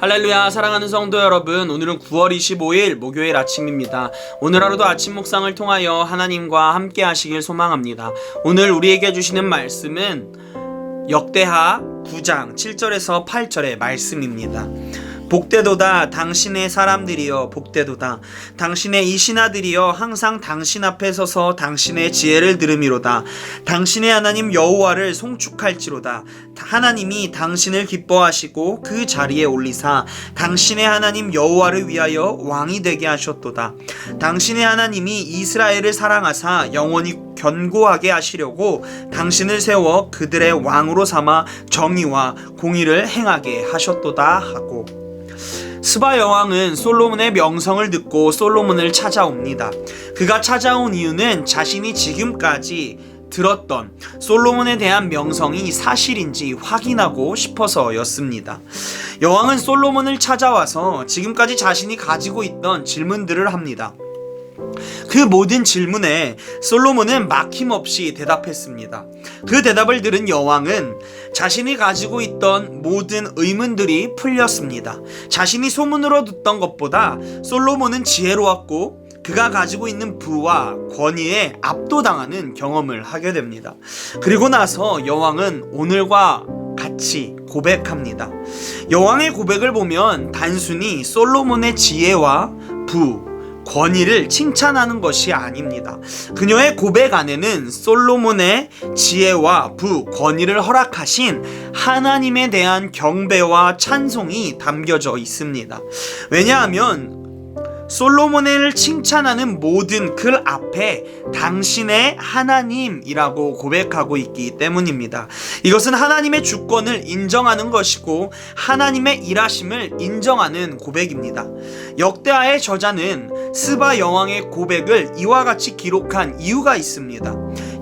할렐루야. 사랑하는 성도 여러분, 오늘은 9월 25일 목요일 아침입니다. 오늘 하루도 아침 묵상을 통하여 하나님과 함께 하시길 소망합니다. 오늘 우리에게 주시는 말씀은 역대하 9장 7절에서 8절의 말씀입니다. 복되도다 당신의 사람들이여, 복되도다 당신의 이 신하들이여, 항상 당신 앞에 서서 당신의 지혜를 들음이로다. 당신의 하나님 여호와를 송축할지로다. 하나님이 당신을 기뻐하시고 그 자리에 올리사 당신의 하나님 여호와를 위하여 왕이 되게 하셨도다. 당신의 하나님이 이스라엘을 사랑하사 영원히 견고하게 하시려고 당신을 세워 그들의 왕으로 삼아 정의와 공의를 행하게 하셨도다 하고, 스바 여왕은 솔로몬의 명성을 듣고 솔로몬을 찾아옵니다. 그가 찾아온 이유는 자신이 지금까지 들었던 솔로몬에 대한 명성이 사실인지 확인하고 싶어서였습니다. 여왕은 솔로몬을 찾아와서 지금까지 자신이 가지고 있던 질문들을 합니다. 그 모든 질문에 솔로몬은 막힘없이 대답했습니다. 그 대답을 들은 여왕은 자신이 가지고 있던 모든 의문들이 풀렸습니다. 자신이 소문으로 듣던 것보다 솔로몬은 지혜로웠고 그가 가지고 있는 부와 권위에 압도당하는 경험을 하게 됩니다. 그리고 나서 여왕은 오늘과 같이 고백합니다. 여왕의 고백을 보면 단순히 솔로몬의 지혜와 부, 권위를 칭찬하는 것이 아닙니다. 그녀의 고백 안에는 솔로몬의 지혜와 부, 권위를 허락하신 하나님에 대한 경배와 찬송이 담겨져 있습니다. 왜냐하면 솔로몬을 칭찬하는 모든 글 앞에 당신의 하나님이라고 고백하고 있기 때문입니다. 이것은 하나님의 주권을 인정하는 것이고 하나님의 일하심을 인정하는 고백입니다. 역대하의 저자는 스바 여왕의 고백을 이와 같이 기록한 이유가 있습니다.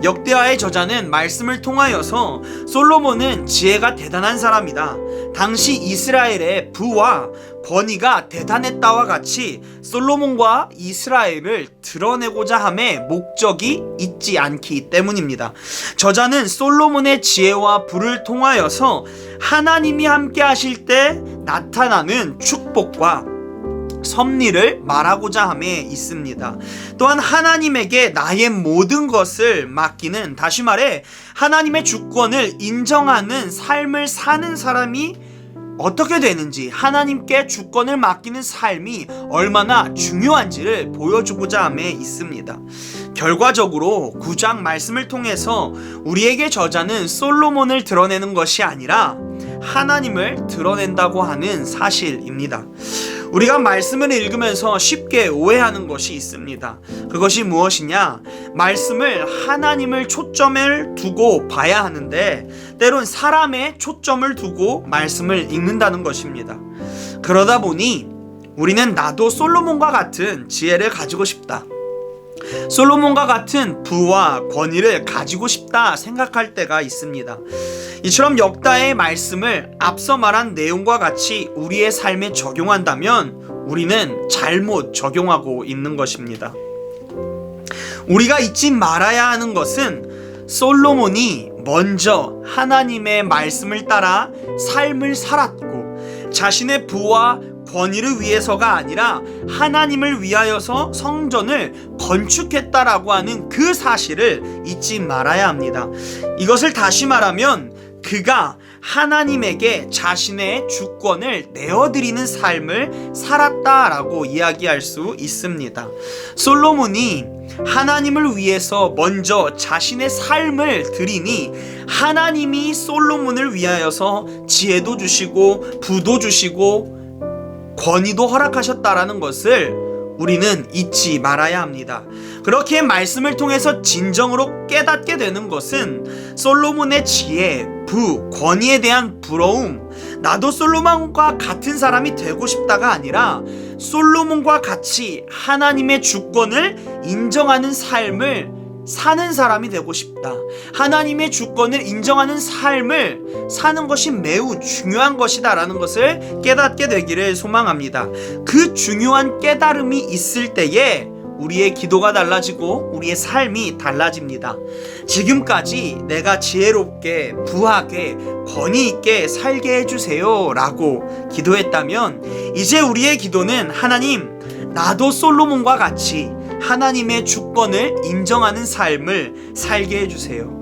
역대하의 저자는 말씀을 통하여서 솔로몬은 지혜가 대단한 사람이다, 당시 이스라엘의 부와 권위가 대단했다와 같이 솔로몬과 이스라엘을 드러내고자 함의 목적이 있지 않기 때문입니다. 저자는 솔로몬의 지혜와 부를 통하여서 하나님이 함께 하실 때 나타나는 축복과 섭리를 말하고자 함에 있습니다. 또한 하나님에게 나의 모든 것을 맡기는, 다시 말해 하나님의 주권을 인정하는 삶을 사는 사람이 어떻게 되는지, 하나님께 주권을 맡기는 삶이 얼마나 중요한지를 보여주고자 함에 있습니다. 결과적으로 9장 말씀을 통해서 우리에게 저자는 솔로몬을 드러내는 것이 아니라 하나님을 드러낸다고 하는 사실입니다. 우리가 말씀을 읽으면서 쉽게 오해하는 것이 있습니다. 그것이 무엇이냐? 말씀을 하나님을 초점을 두고 봐야 하는데 때론 사람의 초점을 두고 말씀을 읽는다는 것입니다. 그러다 보니 우리는 나도 솔로몬과 같은 지혜를 가지고 싶다, 솔로몬과 같은 부와 권위를 가지고 싶다 생각할 때가 있습니다. 이처럼 역다의 말씀을 앞서 말한 내용과 같이 우리의 삶에 적용한다면 우리는 잘못 적용하고 있는 것입니다. 우리가 잊지 말아야 하는 것은 솔로몬이 먼저 하나님의 말씀을 따라 삶을 살았고 자신의 부와 권위를 위해서가 아니라 하나님을 위하여서 성전을 건축했다라고 하는 그 사실을 잊지 말아야 합니다. 이것을 다시 말하면 그가 하나님에게 자신의 주권을 내어드리는 삶을 살았다라고 이야기할 수 있습니다. 솔로몬이 하나님을 위해서 먼저 자신의 삶을 드리니 하나님이 솔로몬을 위하여서 지혜도 주시고 부도 주시고 권위도 허락하셨다라는 것을 우리는 잊지 말아야 합니다. 그렇게 말씀을 통해서 진정으로 깨닫게 되는 것은 솔로몬의 지혜, 부, 권위에 대한 부러움, 나도 솔로몬과 같은 사람이 되고 싶다가 아니라 솔로몬과 같이 하나님의 주권을 인정하는 삶을 사는 사람이 되고 싶다, 하나님의 주권을 인정하는 삶을 사는 것이 매우 중요한 것이다 라는 것을 깨닫게 되기를 소망합니다. 그 중요한 깨달음이 있을 때에 우리의 기도가 달라지고 우리의 삶이 달라집니다. 지금까지 내가 지혜롭게 부하게 권위 있게 살게 해주세요 라고 기도했다면, 이제 우리의 기도는 하나님, 나도 솔로몬과 같이 하나님의 주권을 인정하는 삶을 살게 해주세요.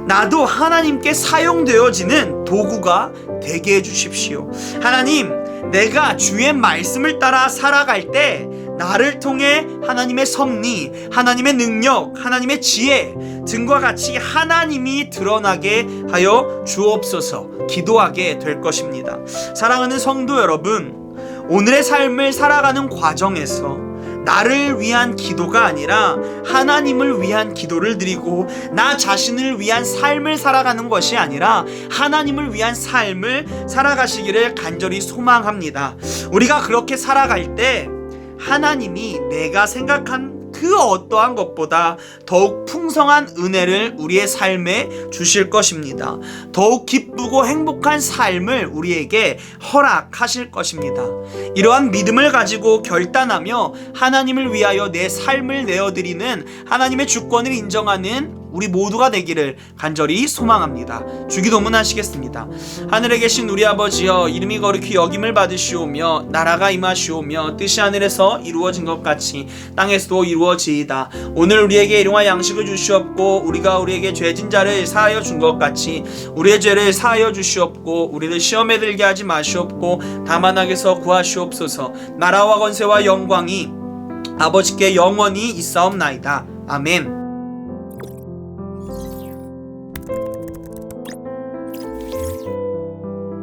나도 하나님께 사용되어지는 도구가 되게 해주십시오. 하나님, 내가 주의 말씀을 따라 살아갈 때 나를 통해 하나님의 섭리, 하나님의 능력, 하나님의 지혜 등과 같이 하나님이 드러나게 하여 주옵소서 기도하게 될 것입니다. 사랑하는 성도 여러분, 오늘의 삶을 살아가는 과정에서 나를 위한 기도가 아니라 하나님을 위한 기도를 드리고, 나 자신을 위한 삶을 살아가는 것이 아니라 하나님을 위한 삶을 살아가시기를 간절히 소망합니다. 우리가 그렇게 살아갈 때 하나님이 내가 생각한 그 어떠한 것보다 더욱 풍성한 은혜를 우리의 삶에 주실 것입니다. 더욱 기쁘고 행복한 삶을 우리에게 허락하실 것입니다. 이러한 믿음을 가지고 결단하며 하나님을 위하여 내 삶을 내어드리는 하나님의 주권을 인정하는 우리 모두가 되기를 간절히 소망합니다. 주기도문 하시겠습니다. 하늘에 계신 우리 아버지여, 이름이 거룩히 여김을 받으시오며 나라가 임하시오며 뜻이 하늘에서 이루어진 것 같이 땅에서도 이루어지이다. 오늘 우리에게 일용할 양식을 주시옵고, 우리가 우리에게 죄진 자를 사하여 준 것 같이 우리의 죄를 사하여 주시옵고, 우리를 시험에 들게 하지 마시옵고 다만 악에서 구하시옵소서. 나라와 권세와 영광이 아버지께 영원히 있사옵나이다. 아멘.